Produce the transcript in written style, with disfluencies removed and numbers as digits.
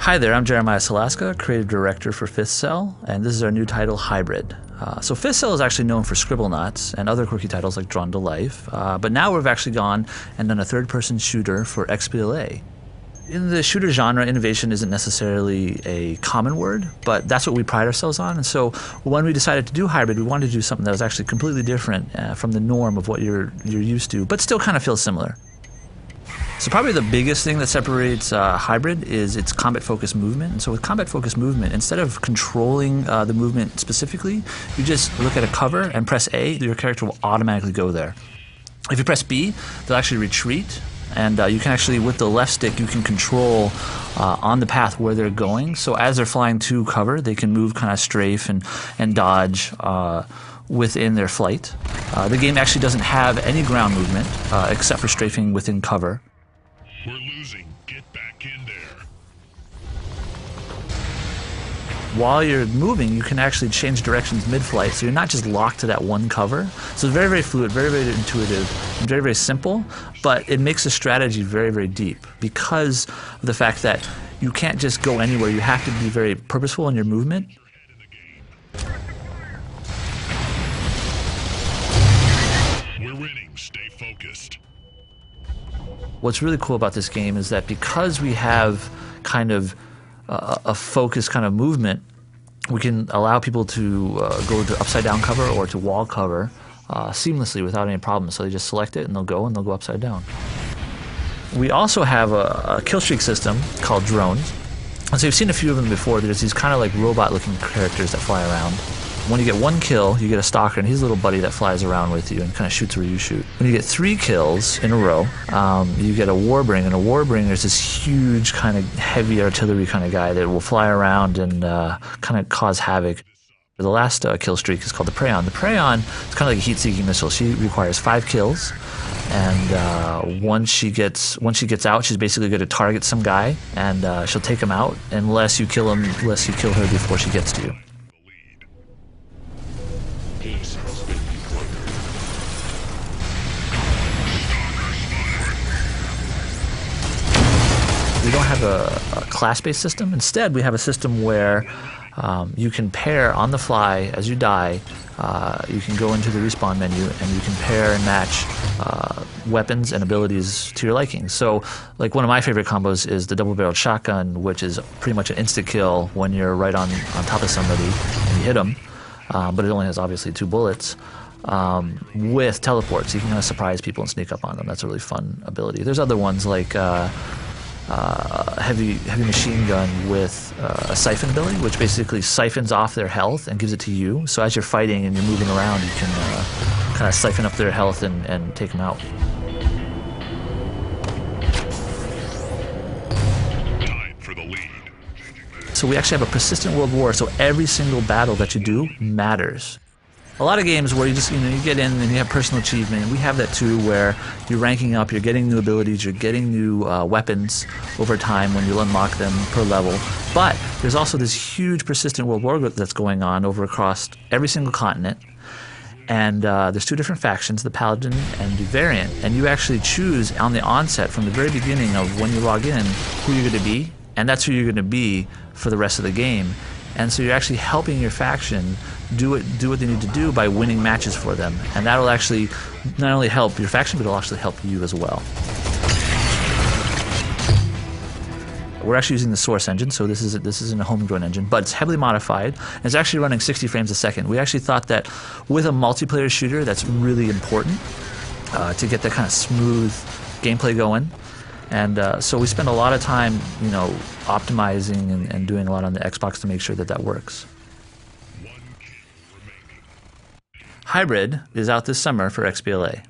Hi there, I'm Jeremiah Salaska, Creative Director for Fifth Cell, and this is our new title, Hybrid. So Fifth Cell is actually known for Scribblenauts and other quirky titles like Drawn to Life, but now we've actually gone and done a third-person shooter for XBLA. In the shooter genre, innovation isn't necessarily a common word, but that's what we pride ourselves on. And so when we decided to do Hybrid, we wanted to do something that was actually completely different from the norm of what you're used to, but still kind of feels similar. So probably the biggest thing that separates Hybrid is its combat-focused movement. And so with combat-focused movement, instead of controlling the movement specifically, you just look at a cover and press A, your character will automatically go there. If you press B, they'll actually retreat. And you can actually, with the left stick, you can control on the path where they're going. So as they're flying to cover, they can move, kind of strafe and dodge within their flight. The game actually doesn't have any ground movement except for strafing within cover. We're losing. Get back in there. While you're moving, you can actually change directions mid-flight, so you're not just locked to that one cover. So it's very, very fluid, very, very intuitive, and very, very simple, but it makes the strategy very, very deep because of the fact that you can't just go anywhere. You have to be very purposeful in your movement. We're winning. Stay focused. What's really cool about this game is that because we have kind of a focused kind of movement, we can allow people to go to upside down cover or to wall cover seamlessly without any problems. So they just select it and they'll go upside down. We also have a kill streak system called drones. And so you've seen a few of them before. There's these kind of like robot looking characters that fly around. When you get one kill, you get a stalker and he's a little buddy that flies around with you and kind of shoots where you shoot. When you get 3 kills in a row, you get a warbringer, and a warbringer is this huge kind of heavy artillery kind of guy that will fly around and kind of cause havoc. The last kill streak is called the Prayon. The Prayon is kind of like a heat-seeking missile. She requires 5 kills, and once she gets out, she's basically going to target some guy, and she'll take him out unless you kill him, unless you kill her before she gets to you. We don't have a class-based system. Instead, we have a system where you can pair on the fly as you die. You can go into the respawn menu and you can pair and match weapons and abilities to your liking. So, like one of my favorite combos is the double-barreled shotgun, which is pretty much an insta-kill when you're right on top of somebody and you hit them. But it only has obviously 2 bullets. With teleports, you can kind of surprise people and sneak up on them. That's a really fun ability. There's other ones like heavy machine gun with a siphon ability, which basically siphons off their health and gives it to you. So as you're fighting and you're moving around, you can kind of siphon up their health and take them out. Time for the lead. So we actually have a persistent world war, so every single battle that you do matters. A lot of games where you just, you get in and you have personal achievement, and we have that too, where you're ranking up, you're getting new abilities, you're getting new weapons over time when you unlock them per level. But there's also this huge persistent world war that's going on over across every single continent. And there's 2 different factions, the Paladin and the Variant. And you actually choose on the onset, from the very beginning of when you log in, who you're going to be. And that's who you're going to be for the rest of the game. And so you're actually helping your faction do what they need to do by winning matches for them. And that'll actually not only help your faction, but it'll actually help you as well. We're actually using the Source engine, so this isn't a homegrown engine, but it's heavily modified, and it's actually running 60 frames a second. We actually thought that with a multiplayer shooter, that's really important to get that kind of smooth gameplay going. And so we spend a lot of time, optimizing and doing a lot on the Xbox to make sure that works. Hybrid is out this summer for XBLA.